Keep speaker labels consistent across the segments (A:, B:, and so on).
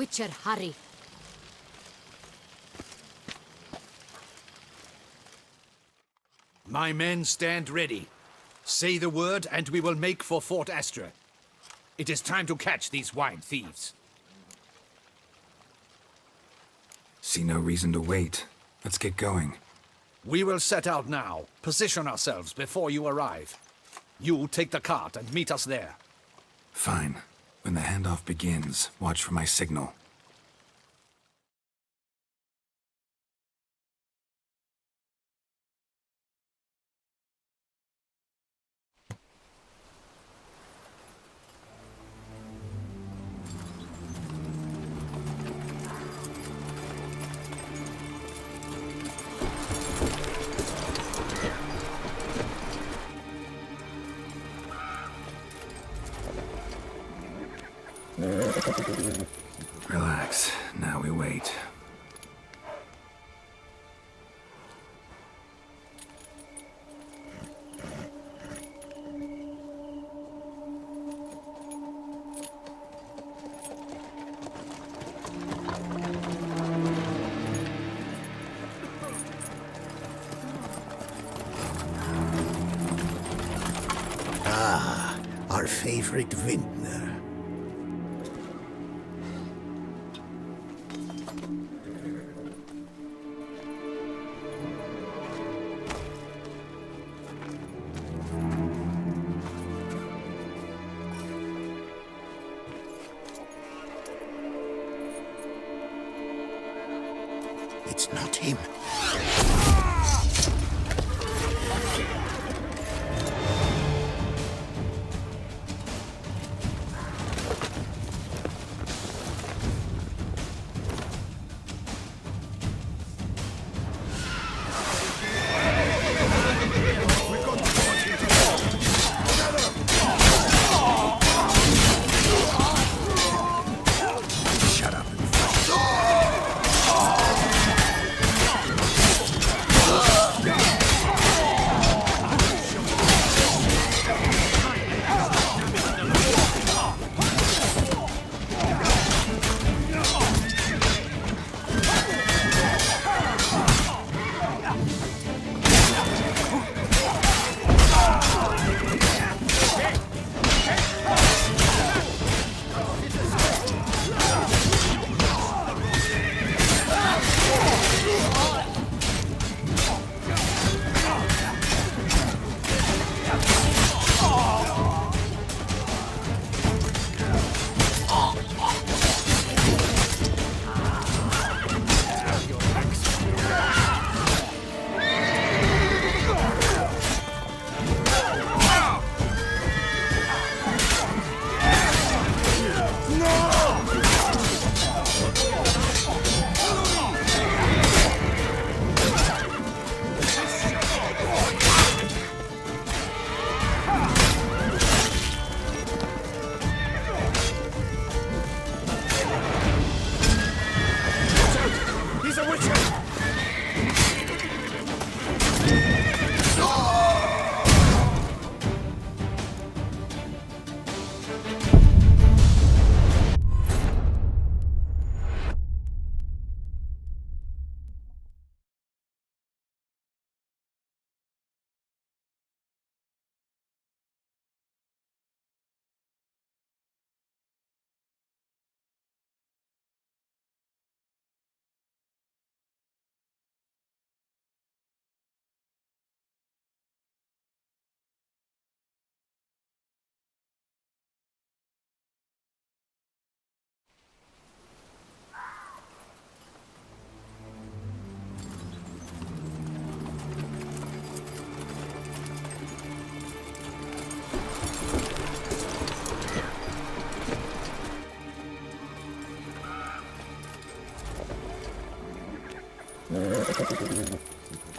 A: Witcher, hurry.
B: My men stand ready. Say the word, and we will make for Fort Astra. It is time to catch these wine thieves.
C: See no reason to wait. Let's get going.
B: We will set out now. Position ourselves before you arrive. You take the cart and meet us there.
C: Fine. When the handoff begins, watch for my signal. Relax. Now we wait.
D: Our favorite vintner. It's not him. Shut up and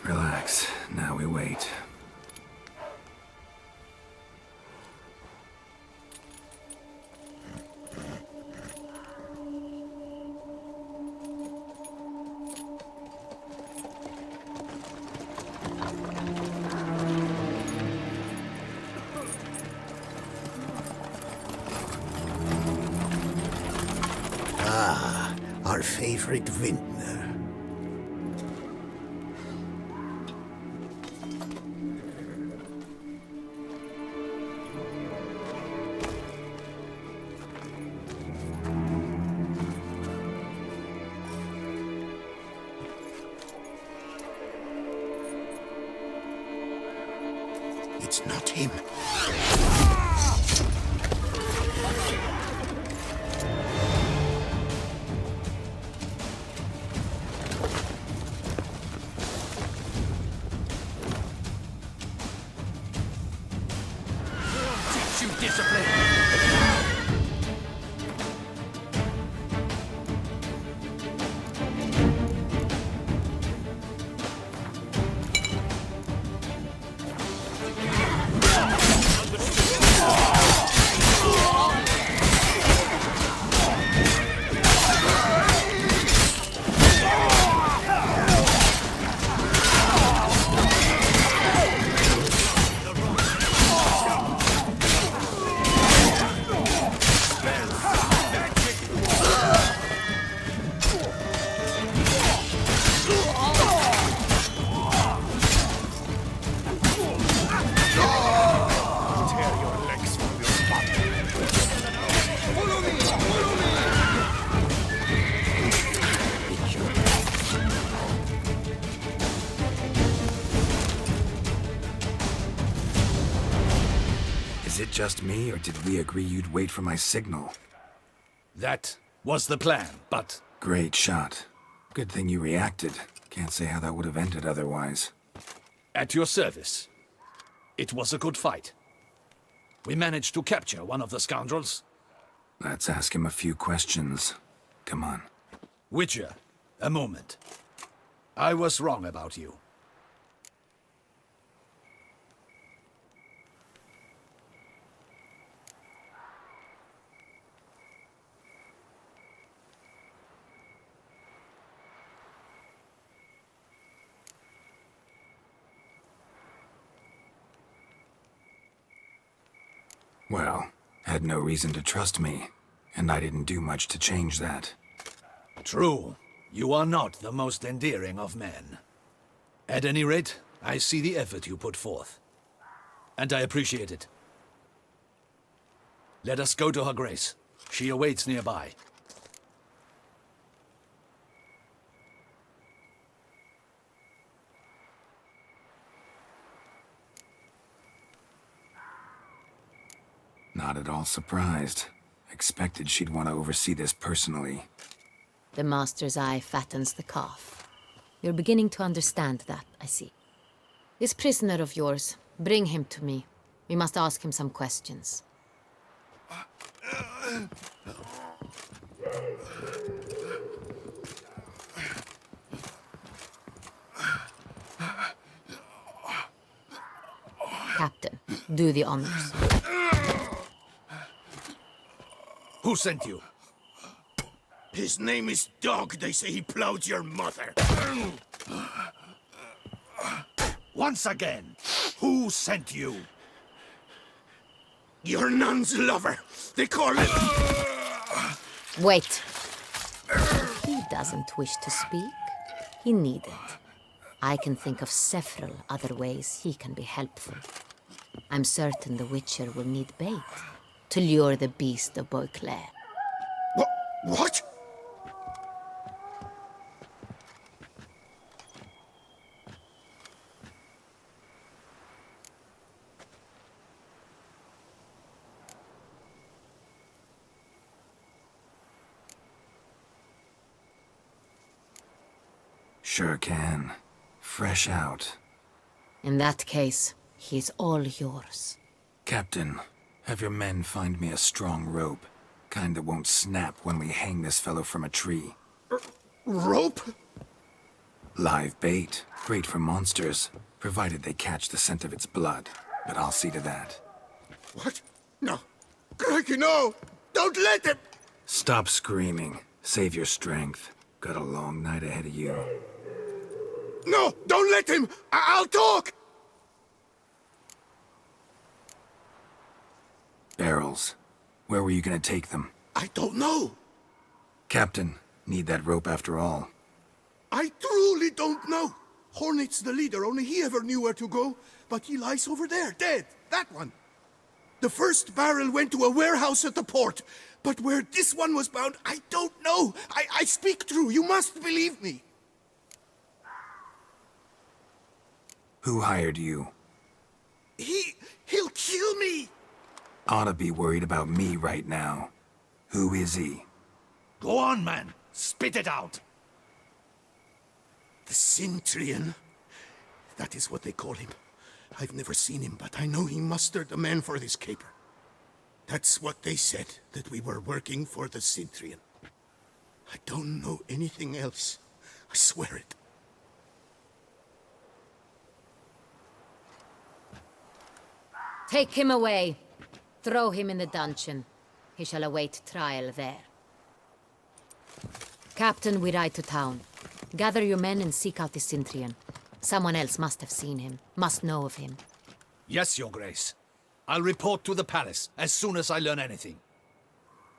C: Relax. Now we wait.
D: Ah, Alfred Vintner. It's not him.
B: Teach you discipline!
C: Is it just me, or did we agree you'd wait for my signal?
B: That was the plan, but
C: Great shot. Good thing you reacted. Can't say how that would have ended otherwise.
B: at your service. It was a good fight. We managed to capture one of the scoundrels.
C: Let's ask him a few questions. Come on.
B: Witcher, a moment. I was wrong about you.
C: Well, had no reason to trust me, and I didn't do much to change that.
B: True. You are not the most endearing of men. At any rate, I see the effort you put forth. And I appreciate it. Let us go to her grace. She awaits nearby.
C: Not at all surprised. Expected she'd want to oversee this personally.
A: The master's eye fattens the calf. You're beginning to understand that, I see. This prisoner of yours, bring him to me. We must ask him some questions. Captain, do the honors.
B: Who sent you?
D: His name is Dog. They say he plowed your mother.
B: Once again, who sent you?
D: Your nun's lover. They call it...
A: Wait. If he doesn't wish to speak, he needn't. I can think of several other ways he can be helpful. I'm certain the Witcher will need bait to lure the beast of Beauclair.
D: What?
C: Sure can. Fresh out.
A: In that case, he's all yours.
C: Captain, have your men find me a strong rope. Kind that won't snap when we hang this fellow from a tree.
D: Rope?
C: Live bait. Great for monsters, provided they catch the scent of its blood. But I'll see to that.
D: What? No. Crikey, no! Don't let him!
C: Stop screaming. Save your strength. Got a long night ahead of you.
D: No! Don't let him! I'll talk!
C: Barrels. Where were you gonna take them?
D: I don't know.
C: Captain, Need that rope after all.
D: I truly don't know. Hornet's the leader, only he ever knew where to go. But he lies over there, dead. That one. The first barrel went to a warehouse at the port. But where this one was bound, I don't know. I speak true. You must believe me.
C: Who hired you?
D: He'll kill me.
C: Ought to be worried about me right now. Who is he?
B: Go on, man. Spit it out.
D: The Cintrian. That is what they call him. I've never seen him, but I know he mustered the men for this caper. That's what they said, that we were working for the Cintrian. I don't know anything else. I swear it.
A: Take him away. Throw him in the dungeon. He shall await trial there. Captain, we ride to town. Gather your men and seek out the Cintrian. Someone else must have seen him, must know of him.
B: Yes, Your Grace. I'll report to the palace as soon as I learn anything.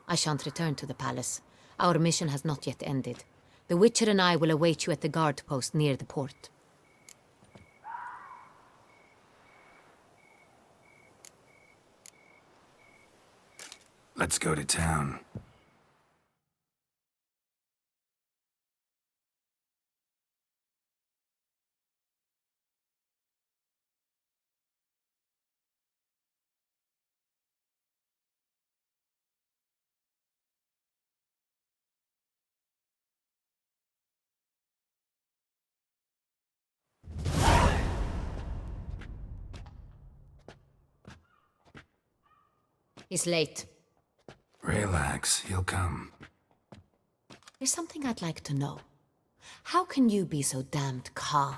A: I shan't return to the palace. Our mission has not yet ended. The Witcher and I will await you at the guard post near the port.
C: Let's go to town.
A: He's late.
C: Relax, he'll come.
A: There's something I'd like to know. How can you be so damned calm?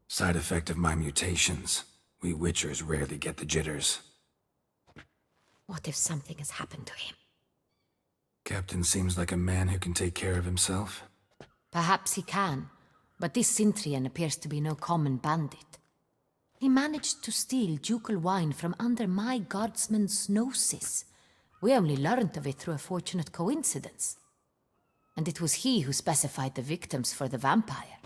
C: Side effect of my mutations. We Witchers rarely get the jitters.
A: What if something has happened to him?
C: Captain seems like a man who can take care of himself.
A: Perhaps he can, but this Cintrian appears to be no common bandit. He managed to steal ducal wine from under my guardsman's noses. We only learned of it through a fortunate coincidence. And it was he who specified the victims for the vampire.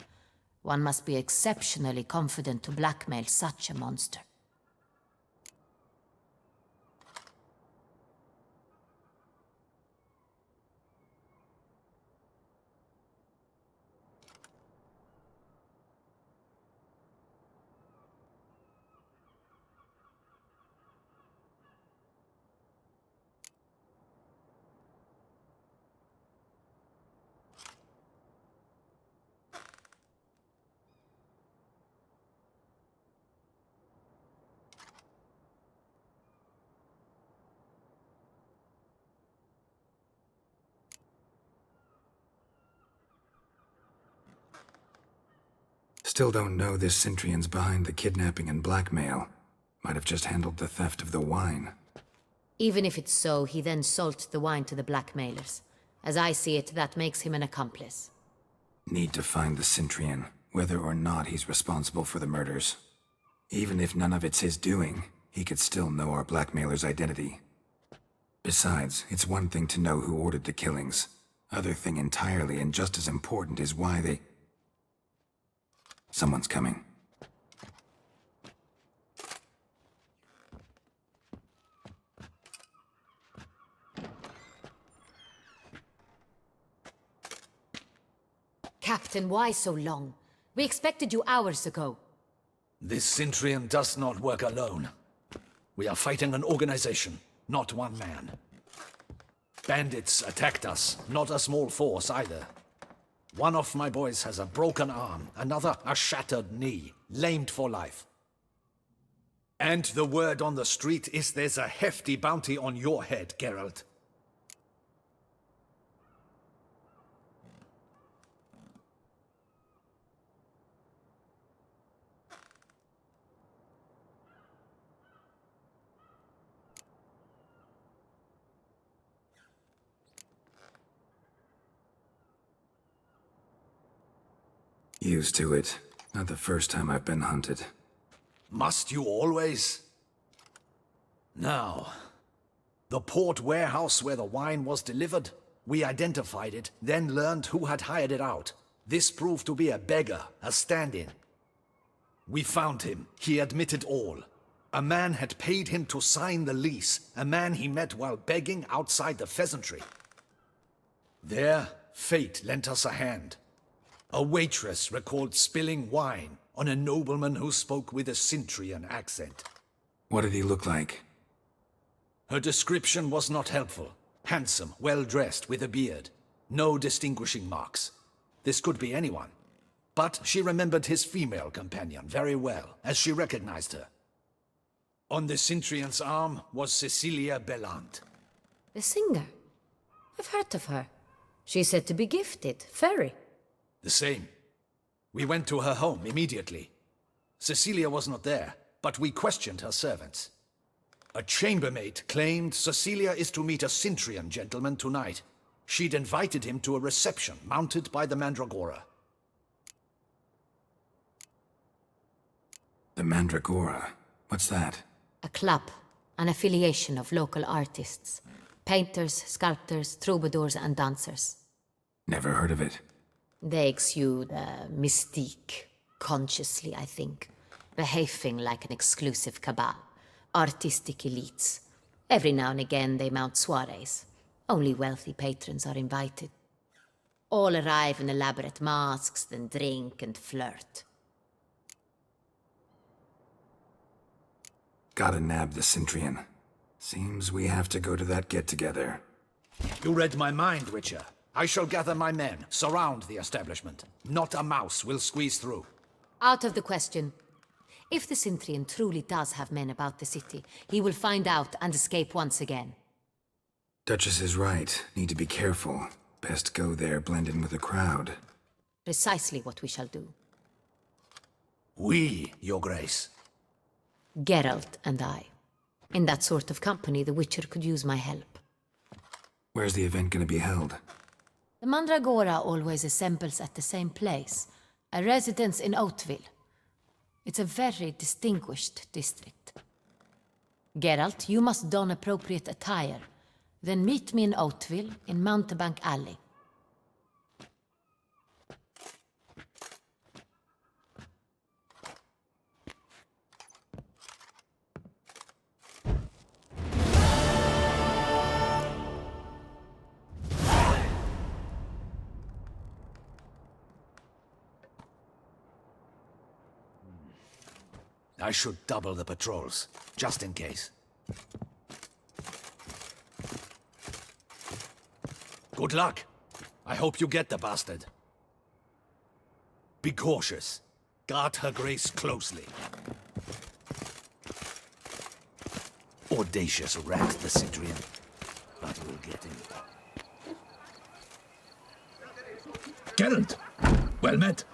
A: One must be exceptionally confident to blackmail such a monster.
C: Still don't know this Cintrian's behind the kidnapping and blackmail. Might have just handled the theft of the wine.
A: Even if it's so, he then sold the wine to the blackmailers. As I see it, that makes him an accomplice.
C: Need to find the Cintrian, whether or not he's responsible for the murders. Even if none of it's his doing, he could still know our blackmailer's identity. Besides, it's one thing to know who ordered the killings. Other thing entirely, and just as important, is why they... Someone's coming.
A: Captain, why so long? We expected you hours ago.
B: This Cintrian does not work alone. We are fighting an organization, not one man. Bandits attacked us, not a small force either. One of my boys has a broken arm, another a shattered knee, lamed for life. And the word on the street is there's a hefty bounty on your head, Geralt.
C: Used to it. Not the first time I've been hunted.
B: Must you always? Now, the port warehouse where the wine was delivered, We identified it, then learned who had hired it out. This proved to be a beggar, a stand-in. We found him. He admitted all. A man had paid him to sign the lease, a man he met while begging outside the pheasantry. There, fate lent us a hand. A waitress recalled spilling wine on a nobleman who spoke with a Cintrian accent.
C: What did he look like?
B: Her description was not helpful. Handsome, well-dressed, with a beard. No distinguishing marks. This could be anyone. But she remembered his female companion very well, as she recognized her. On the Cintrian's arm was Cecilia Bellant.
A: The singer. I've heard of her. She's said to be gifted, fairy.
B: The same. We went to her home immediately. Cecilia was not there, but we questioned her servants. A chambermaid claimed Cecilia is to meet a Cintrian gentleman tonight. She'd invited him to a reception mounted by the Mandragora.
C: The Mandragora? What's that?
A: A club, an affiliation of local artists. Painters, sculptors, troubadours and dancers.
C: Never heard of it.
A: They exude mystique, consciously, I think. Behaving like an exclusive cabal. Artistic elites. Every now and again they mount soirees. Only wealthy patrons are invited. All arrive in elaborate masks, then drink and flirt.
C: Gotta nab the Cintrian. Seems we have to go to that get-together.
B: You read my mind, Witcher. I shall gather my men, surround the establishment. Not a mouse will squeeze through.
A: Out of the question. If the Cintrian truly does have men about the city, he will find out and escape once again.
C: Duchess is right. Need to be careful. Best go there, blend in with the crowd.
A: Precisely what we shall do.
B: We, Your Grace.
A: Geralt and I. In that sort of company, the Witcher could use my help.
C: Where's the event gonna be held?
A: The Mandragora always assembles at the same place, a residence in Oatville. It's a very distinguished district. Geralt, you must don appropriate attire. Then meet me in Oatville, in Mountebank Alley.
B: I should double the patrols, just in case. Good luck. I hope you get the bastard. Be cautious. Guard her grace closely. Audacious rat, the Cintrian. But we'll get him. Geralt! Well met.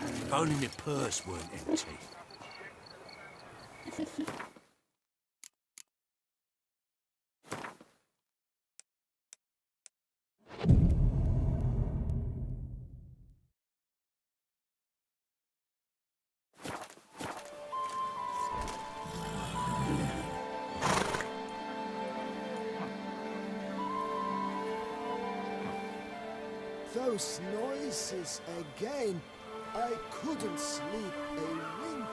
E: If only my purse weren't empty.
F: Those noises again. I couldn't sleep a wink.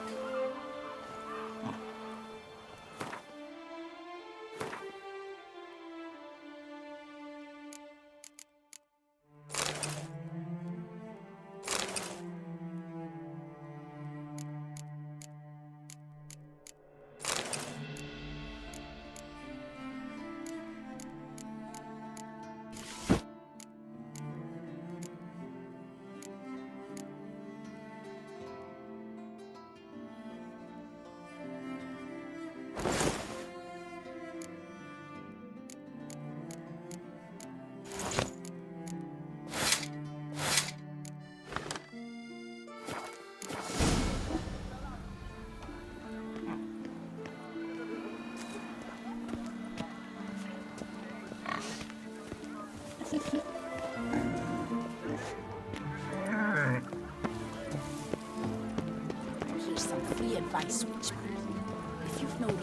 A: Here's some free advice, Witchman.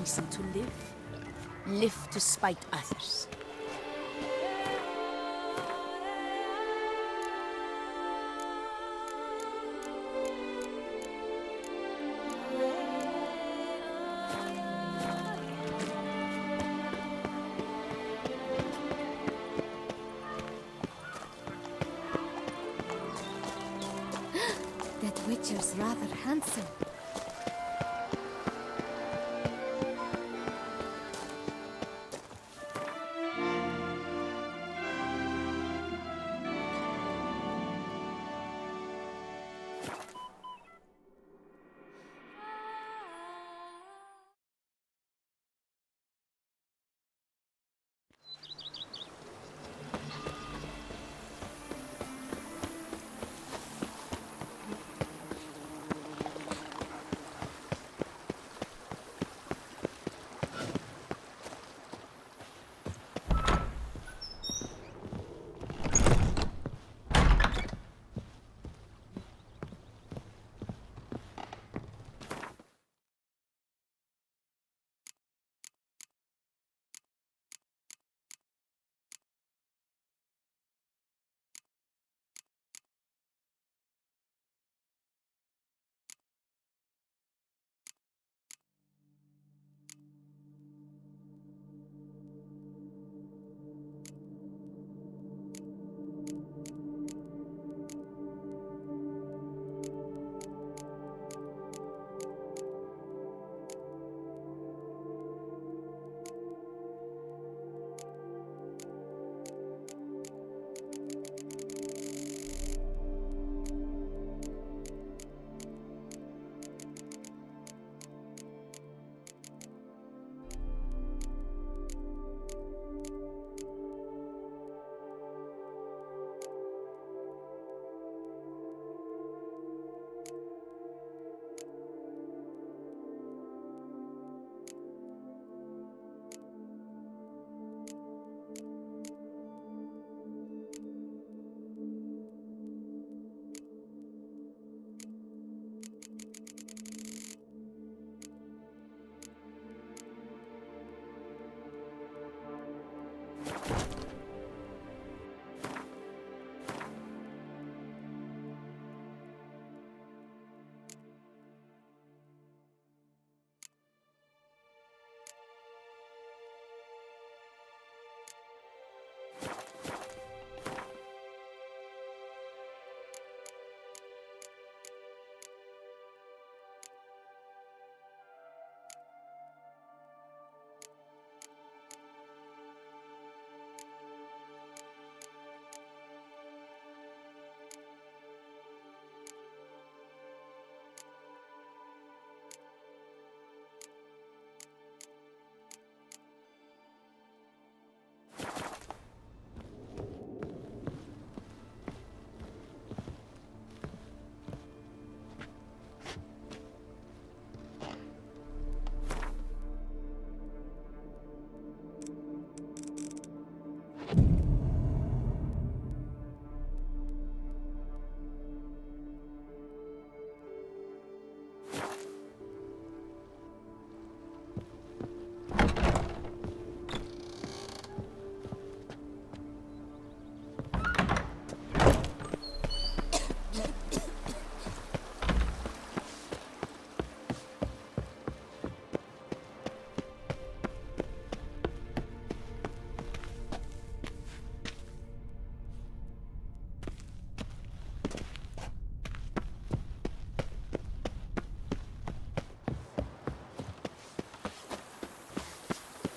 G: reason to live. Live to spite others.
H: That Witcher's rather handsome.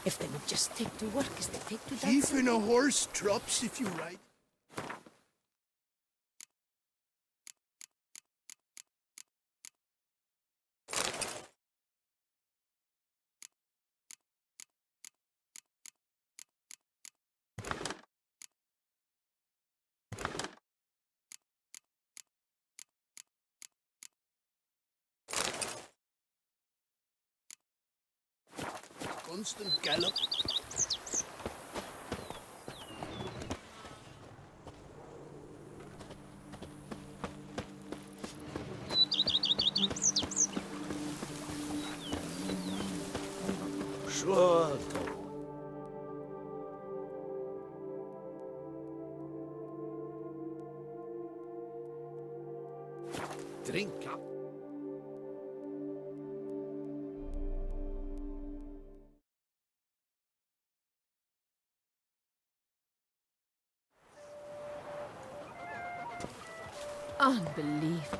G: If they would just take to work as they take to dancing.
D: Even a horse drops if you ride. Constant gallop.
B: Drink up.
G: Unbelievable.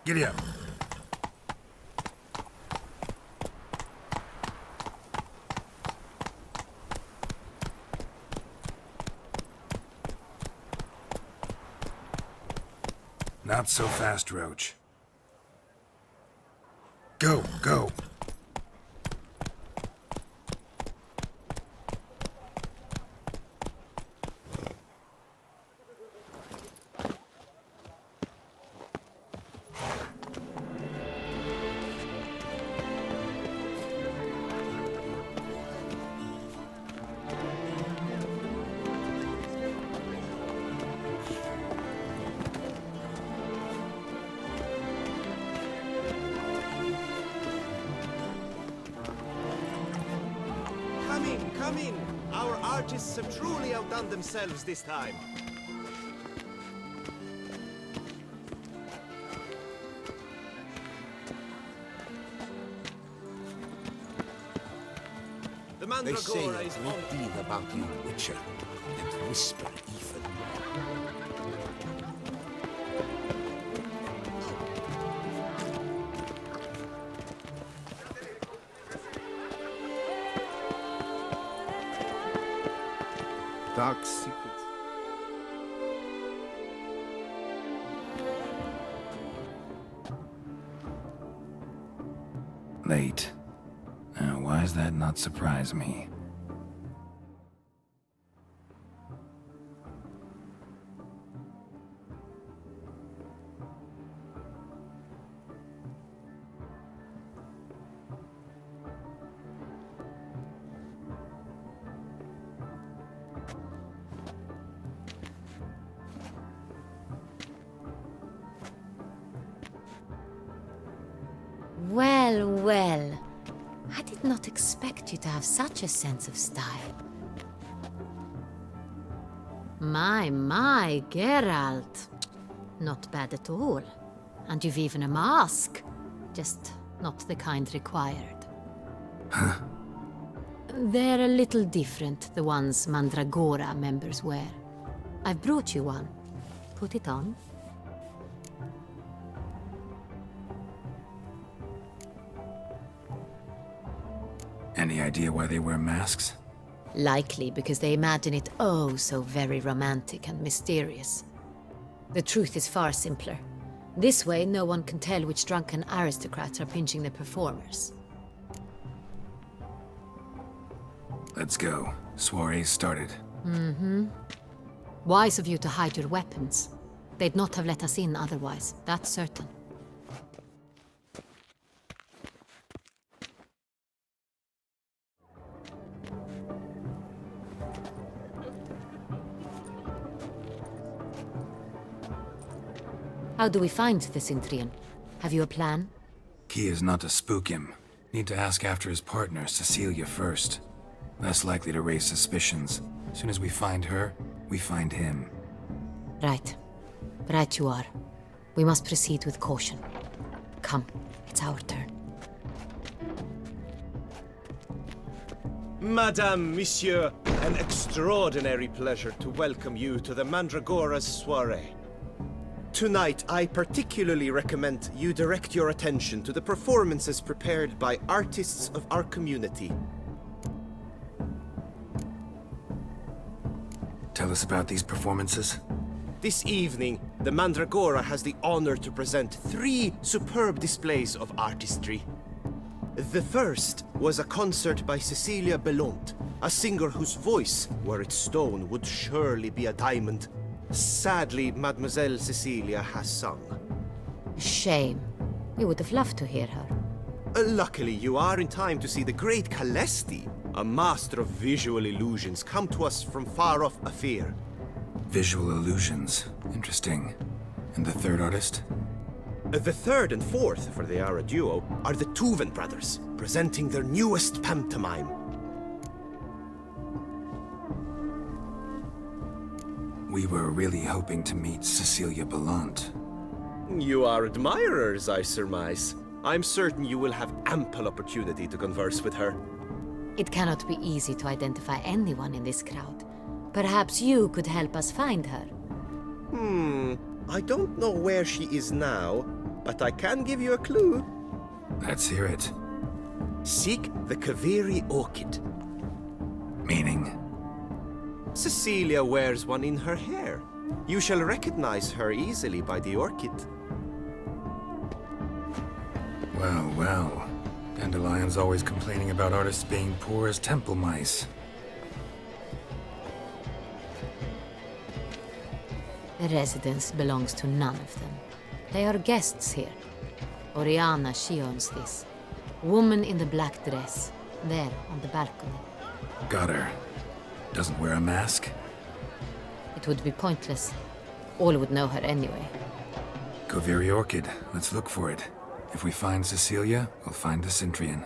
C: Giddy up. Not so fast, Roach. Go, go.
I: Come in! Our artists have truly outdone themselves this time. The
E: They say
I: Mandragora
E: a
I: is
E: great deal about you, Witcher, and whisper even more.
F: Dark secrets.
C: Late. Now, why does that not surprise me?
A: Well, well. I did not expect you to have such a sense of style. My, Geralt. Not bad at all. And you've even a mask. Just not the kind required.
C: Huh?
A: They're a little different, the ones Mandragora members wear. I've brought you one. Put it on.
C: Any idea why they wear masks?
A: Likely because they imagine it oh so very romantic and mysterious. The truth is far simpler. This way, no one can tell which drunken aristocrats are pinching the performers.
C: Let's go. Soiree's started.
A: Mm-hmm. Wise of you to hide your weapons. They'd not have let us in otherwise, that's certain. How do we find the Cintrian? Have you a plan?
C: Key is not to spook him. Need to ask after his partner, Cecilia, first. Less likely to raise suspicions. As soon as we find her, we find him.
A: Right. Right you are. We must proceed with caution. Come, it's our turn.
I: Madame, Monsieur, an extraordinary pleasure to welcome you to the Mandragora's soiree. Tonight, I particularly recommend you direct your attention to the performances prepared by artists of our community.
C: Tell us about these performances.
I: This evening, the Mandragora has the honor to present 3 superb displays of artistry. The first was a concert by Cecilia Bellont, a singer whose voice, were it stone, would surely be a diamond. Sadly, Mademoiselle Cecilia has sung.
A: Shame. We would have loved to hear her.
I: Luckily, you are in time to see the great Calesti, a master of visual illusions, come to us from far off Afir.
C: Visual illusions. Interesting. And the third artist?
I: The third and fourth, for they are a duo, are the Tuven brothers, presenting their newest pantomime.
C: We were really hoping to meet Cecilia Belant.
I: You are admirers, I surmise. I'm certain you will have ample opportunity to converse with her.
A: It cannot be easy to identify anyone in this crowd. Perhaps you could help us find her.
I: I don't know where she is now, but I can give you a clue.
C: Let's hear it.
I: Seek the Kaviri orchid.
C: Meaning?
I: Cecilia wears one in her hair. You shall recognize her easily by the orchid.
C: Well, well. Dandelion's always complaining about artists being poor as temple mice.
A: The residence belongs to none of them. They are guests here. Oriana, she owns this. Woman in the black dress, there on the balcony.
C: Got her. Doesn't wear a mask?
A: It would be pointless. All would know her anyway.
C: Kaviri Orchid. Let's look for it. If we find Cecilia, we'll find the Cintrian.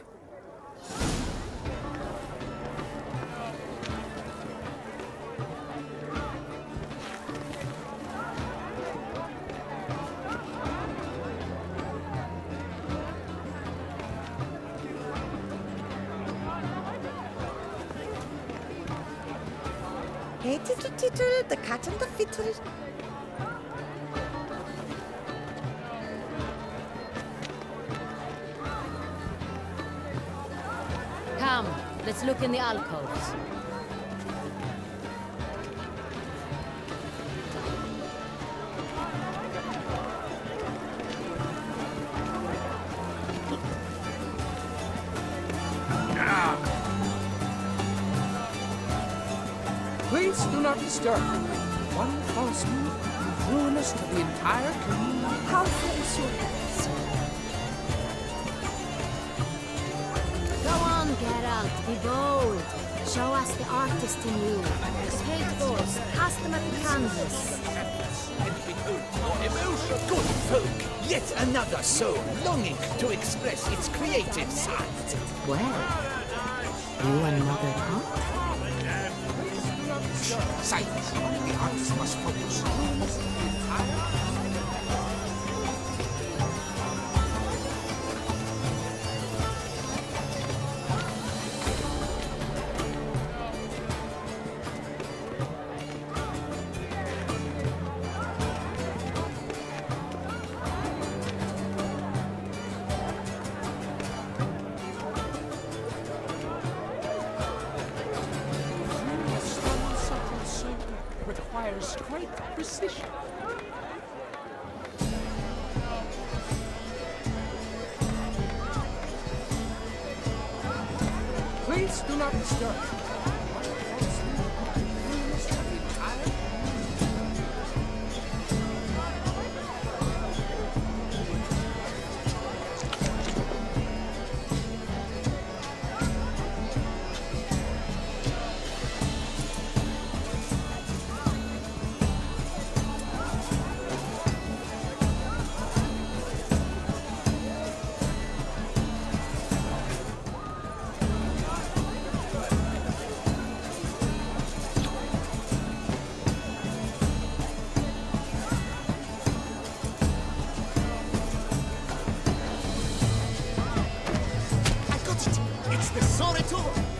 G: Hey, tittle, tittle, the cat and the fiddle.
A: Come, let's look in the alcoves.
E: Please do not disturb. One false move will ruin us to the entire community.
H: How thanks your heads. Go on, Geralt, be bold. Show us the artist in you. Skateboards, cast them at the canvas.
E: Good folk, yet another soul longing to express its creative side.
A: Well, you another art?
E: Silence. The artist must focus. Requires great precision. Please do not disturb.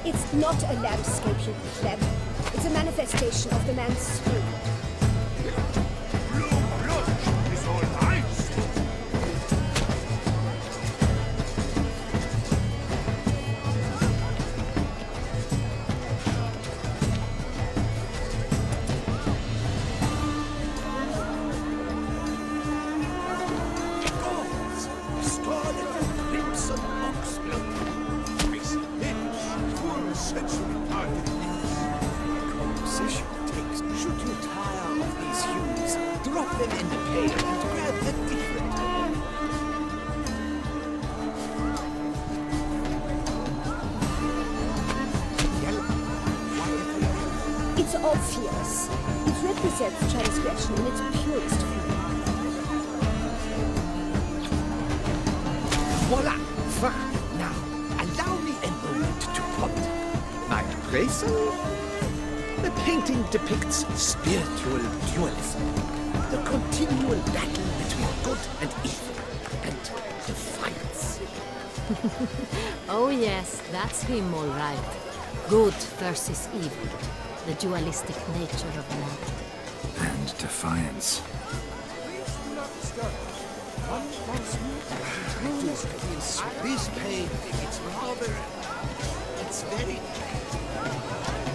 H: It's not a landscape, you pleb. It's a manifestation of the man's spirit.
E: Should you tire of these
J: obvious. It represents transgression in its purest form.
E: Voila! Fine. Now, allow me a moment to ponder. My appraisal? The painting depicts spiritual dualism. The continual battle between good and evil. And defiance.
A: Oh yes, that's him all right. Good versus evil. The dualistic nature of man.
C: And defiance.
E: One false move. This painting, it's rather... It's very...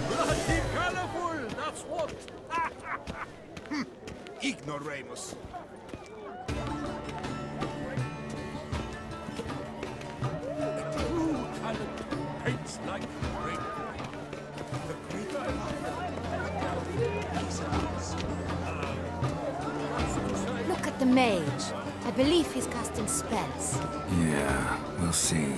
D: Bloody colorful, that's what! Ignoramus. True talent paints like rain.
A: Look at the mage. I believe he's casting spells.
C: Yeah, we'll see.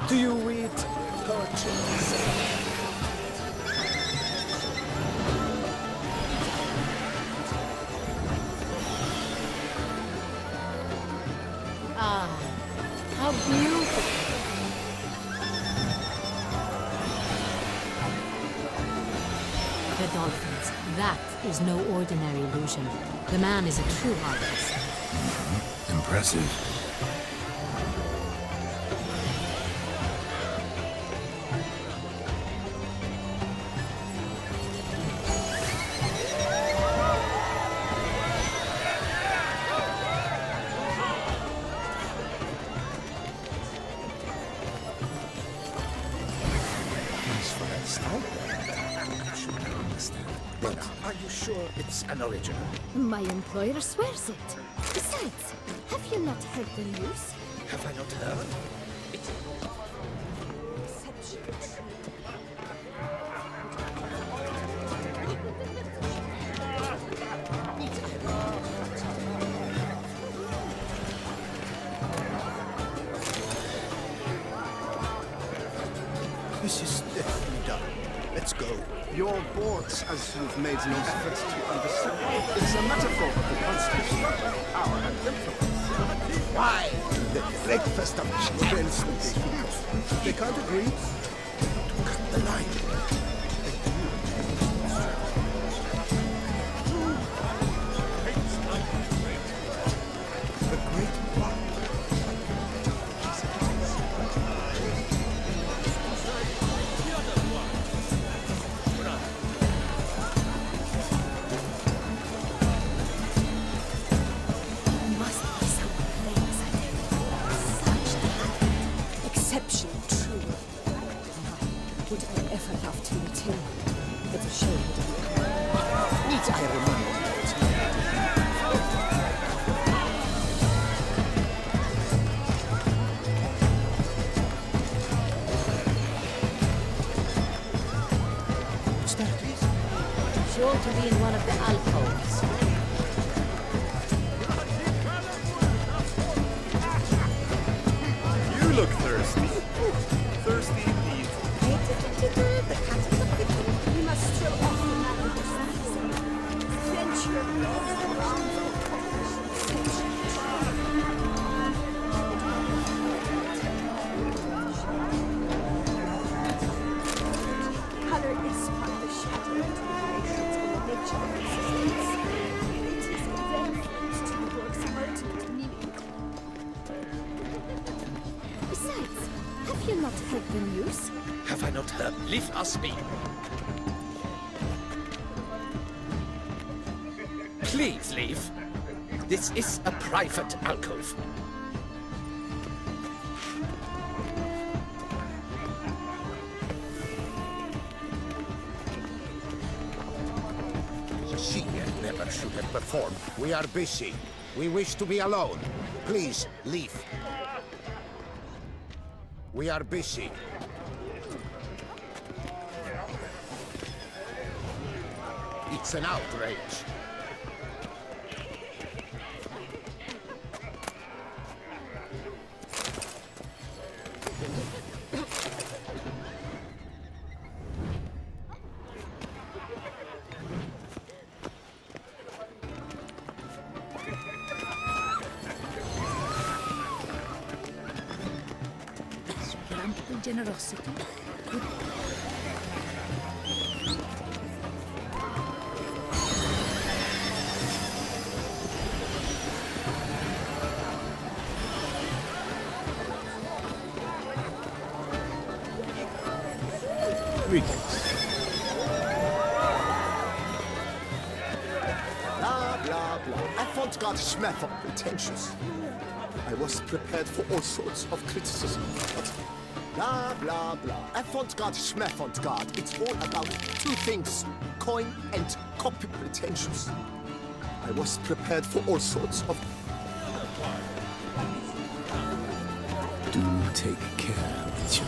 E: Do you read poetry?
A: Ah, how beautiful. The dolphins. That is no ordinary illusion. The man is a true artist.
C: Impressive.
B: But are you sure it's an original?
H: My employer swears it. Besides, have you not heard the news?
B: Have I not heard?
D: This is definitely done. Let's go.
F: Your boards, as you've made no effort to understand, is a metaphor of the constitution of power and influence.
D: Why? The breakfast of children. They can't agree to cut the line. The great one.
J: Must be something famous, I think. Such talent. Exceptional, true. Would I ever love to meet him? It's a shame.
E: Need I remind you? What's that?
A: Sure to be in one of the alcoves.
I: You look thirsty. Thirsty indeed.
J: The cat is a victim. We must show off the man of the season. Venture around Color is part of the shadow of generations in the nature of existence. It is a reference to the work's ultimate meaning. Besides, have you not heard the news?
B: Have I not heard? Leave us be. Please leave. This is a private alcove.
K: She never should have performed. We are busy. We wish to be alone. Please, leave. We are busy. It's an outrage.
G: generosity.
F: Blah, blah, blah. Avant-garde schmeffer, pretentious. I was prepared for all sorts of criticism, but blah, blah, blah. Avant-garde schmeffant-garde. It's all about two things, coin and copy, pretentious. I was prepared for all sorts of...
C: Do take care, monsieur.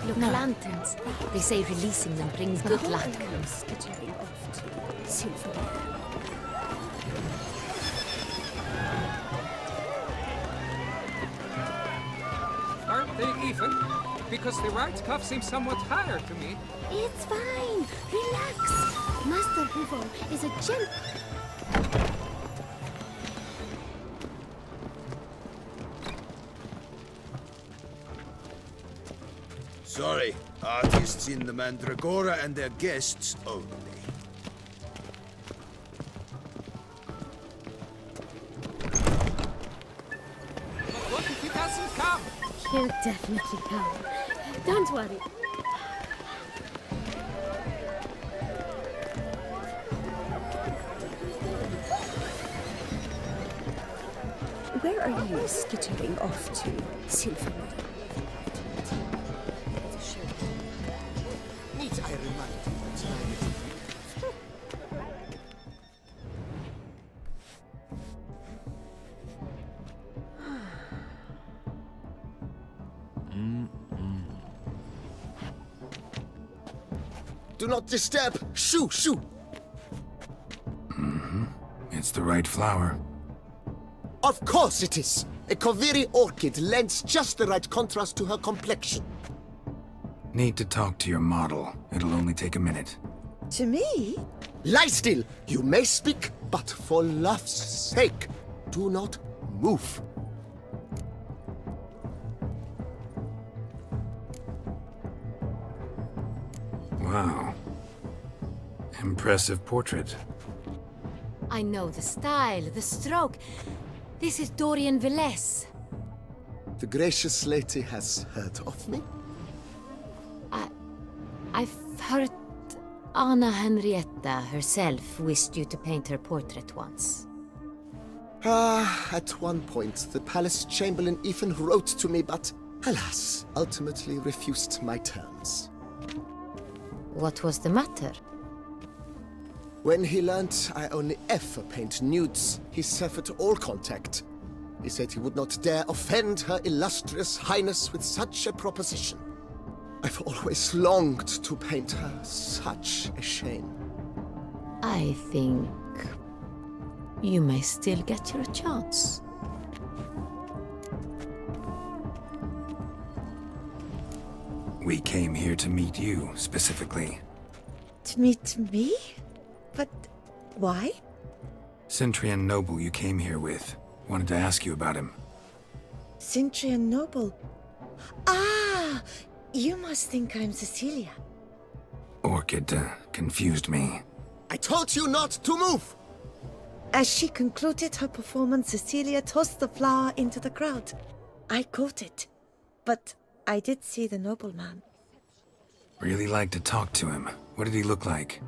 A: Look, lanterns. They say releasing them brings good luck.
J: Skittering off to Silverware.
L: Aren't they even? Because the right cuff seems somewhat higher to me.
H: It's fine. Relax. Master Hugo is a gent.
M: Sorry, artists in the Mandragora and their guests only.
L: But what if he doesn't come?
H: He'll definitely come. Don't worry.
J: Where are you skittering off to, Silverware?
F: Need I remind you that Do not disturb! Shoo! Shoo!
C: It's the right flower.
F: Of course it is! A Koviri orchid lends just the right contrast to her complexion.
C: Need to talk to your model. It'll only take a minute.
J: To me?
F: Lie still! You may speak, but for love's sake, do not move.
C: Wow. Impressive portrait.
A: I know the style, the stroke. This is Dorian Velez.
F: The gracious lady has heard of me?
A: I've heard Anna Henrietta herself wished you to paint her portrait once.
F: At one point, the palace chamberlain even wrote to me, but alas, ultimately refused my terms.
A: What was the matter?
F: When he learnt I only ever paint nudes, he severed all contact. He said he would not dare offend her illustrious highness with such a proposition. I've always longed to paint her. Such a shame.
A: I think you may still get your chance.
C: We came here to meet you, specifically.
J: To meet me? But why?
C: Cintrian Noble you came here with. Wanted to ask you about him.
J: Cintrian Noble. Ah! You must think I'm Cecilia.
C: Orchid confused me.
F: I told you not to move!
J: As she concluded her performance, Cecilia tossed the flower into the crowd. I caught it, but I did see the nobleman.
C: Really like to talk to him. What did he look like?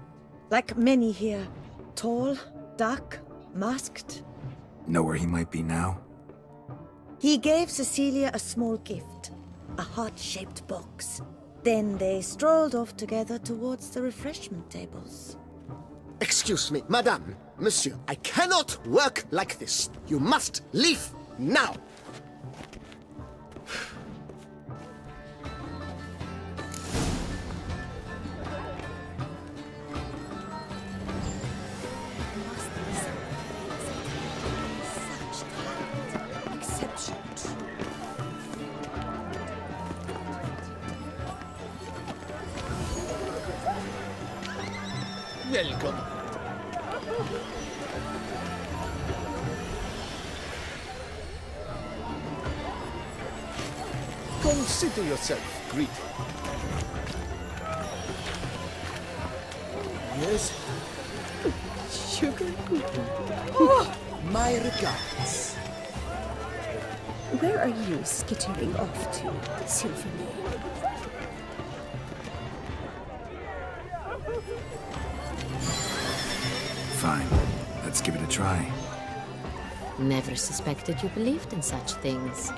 J: Like many here. Tall, dark, masked.
C: Know where he might be now?
J: He gave Cecilia a small gift, a heart-shaped box. Then they strolled off together towards the refreshment tables.
F: Excuse me, madame, monsieur, I cannot work like this. You must leave now.
K: Welcome. Consider yourself greeted. Yes?
J: Sugar cookie.
K: Oh, my regards.
J: Where are you skittering off to, Sylphanie?
C: Fine. Let's give it a try.
A: Never suspected you believed in such things.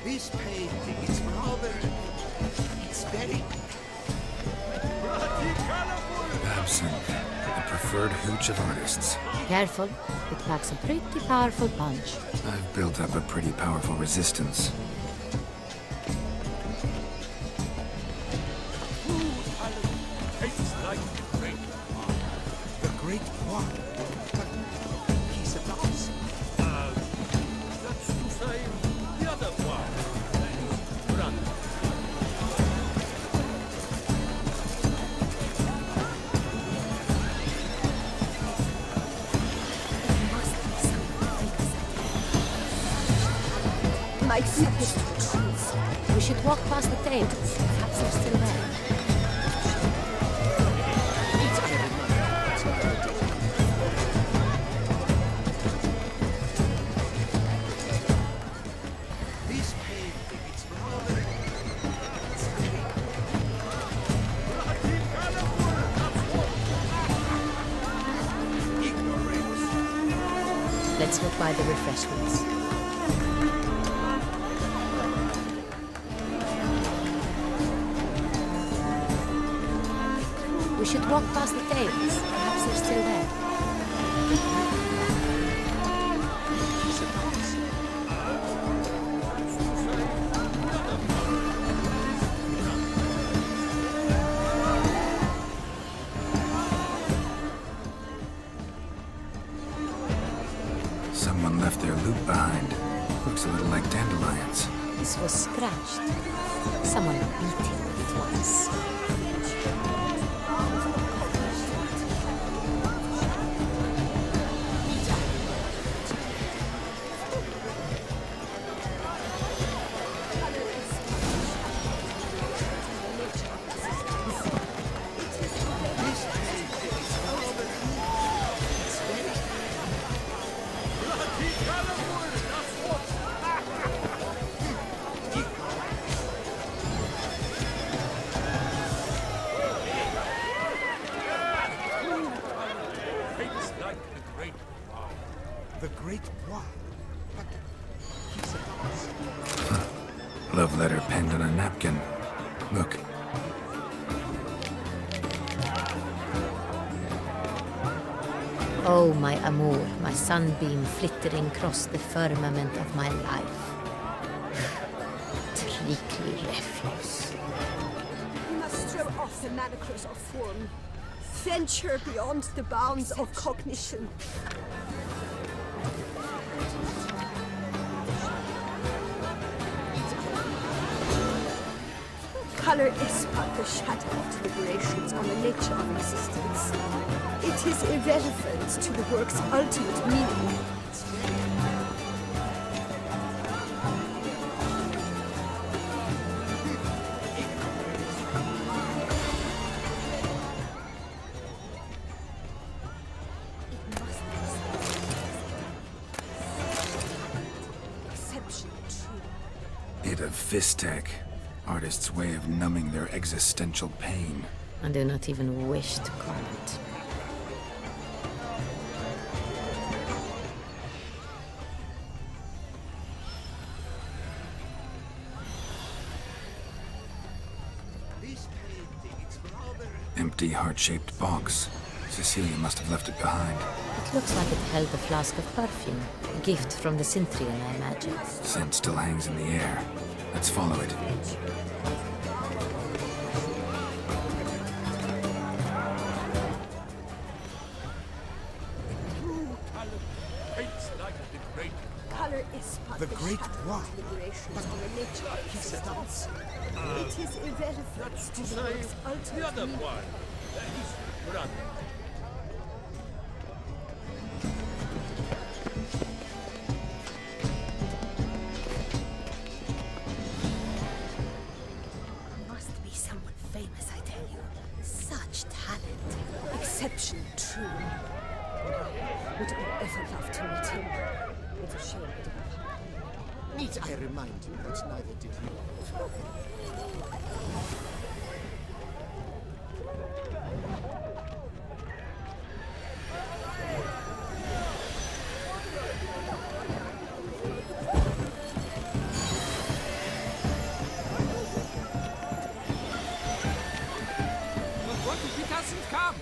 K: This painting is rather... It's very...
C: Absinthe, the preferred hooch of artists.
A: Careful, it packs a pretty powerful punch.
C: I've built up a pretty powerful resistance.
K: Tastes like the great one. He's a dancer. That's to say, the other one. Run.
J: My deepest truth.
A: We should walk past the tables. Perhaps they're still there.
K: This painting is rather...
A: Let's walk by the refreshments. We should walk past the tables. Perhaps they're still there.
C: Someone left their loot behind. Looks a little like dandelions.
A: This was scratched. Someone beat it with it once.
K: Tastes like the great one. The great one? But he's a dancer.
C: Love letter penned on a napkin. Look.
A: Oh, my amour, my sunbeam flittering across the firmament of my life. Treacly refuse.
J: We must throw off the manacles of form. Venture beyond the bounds of cognition. Color is but the shadow of deliberations on the nature of existence. It is irrelevant to the work's ultimate meaning. Perception true.
C: It of Vistek. Artist's way of numbing their existential pain.
A: I do not even wish to comment.
K: This painting
C: heart-shaped box. Cecilia must have left it behind.
A: It looks like it held a flask of perfume. A gift from the Cintrian, I imagine.
C: Scent still hangs in the air. Let's follow it.
J: Color is part
K: The
J: of
K: Great
J: shadow
K: War.
J: liberation from the nature of existence. It is irrelevant to Shulk's ultimate meaning. Must be someone famous, I tell you. Such talent. Exception true. Would I ever love to meet him? It's a shame I didn't come.
F: Need I remind you that neither did you?
L: But what if he doesn't come?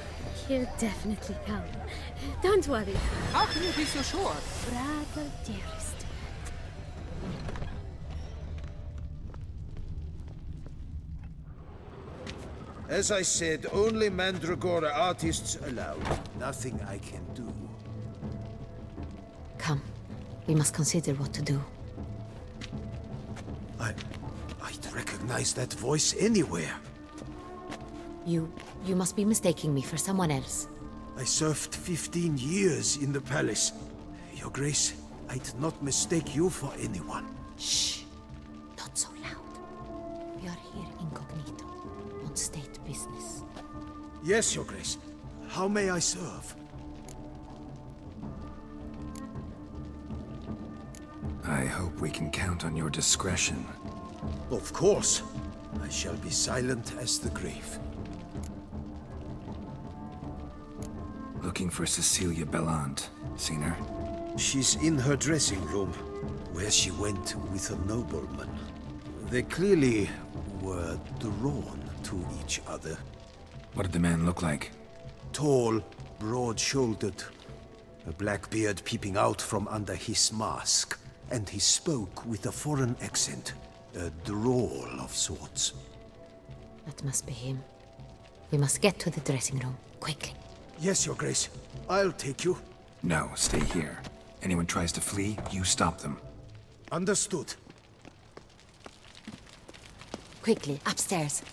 H: He'll definitely come. Don't worry.
L: How can you be so sure?
H: Brother dearest.
M: As I said, only Mandragora artists allowed. Nothing I can do.
A: Come. We must consider what to do.
M: I'd recognize that voice anywhere.
A: You must be mistaking me for someone else.
M: I served 15 years in the palace. Your Grace, I'd not mistake you for anyone.
A: Shh. Not so loud. We are here incognito, on state business.
M: Yes, Your Grace. How may I serve?
C: I hope we can count on your discretion.
M: Of course. I shall be silent as the grave.
C: Looking for Cecilia Bellant. Seen her?
M: She's in her dressing room, where she went with a nobleman. They clearly were drawn to each other.
C: What did the man look like?
M: Tall, broad-shouldered, a black beard peeping out from under his mask, and he spoke with a foreign accent, a drawl of sorts.
A: That must be him. We must get to the dressing room, quickly.
M: Yes, Your Grace. I'll take you.
C: No, stay here. Anyone tries to flee, you stop them.
M: Understood.
A: Quickly, upstairs.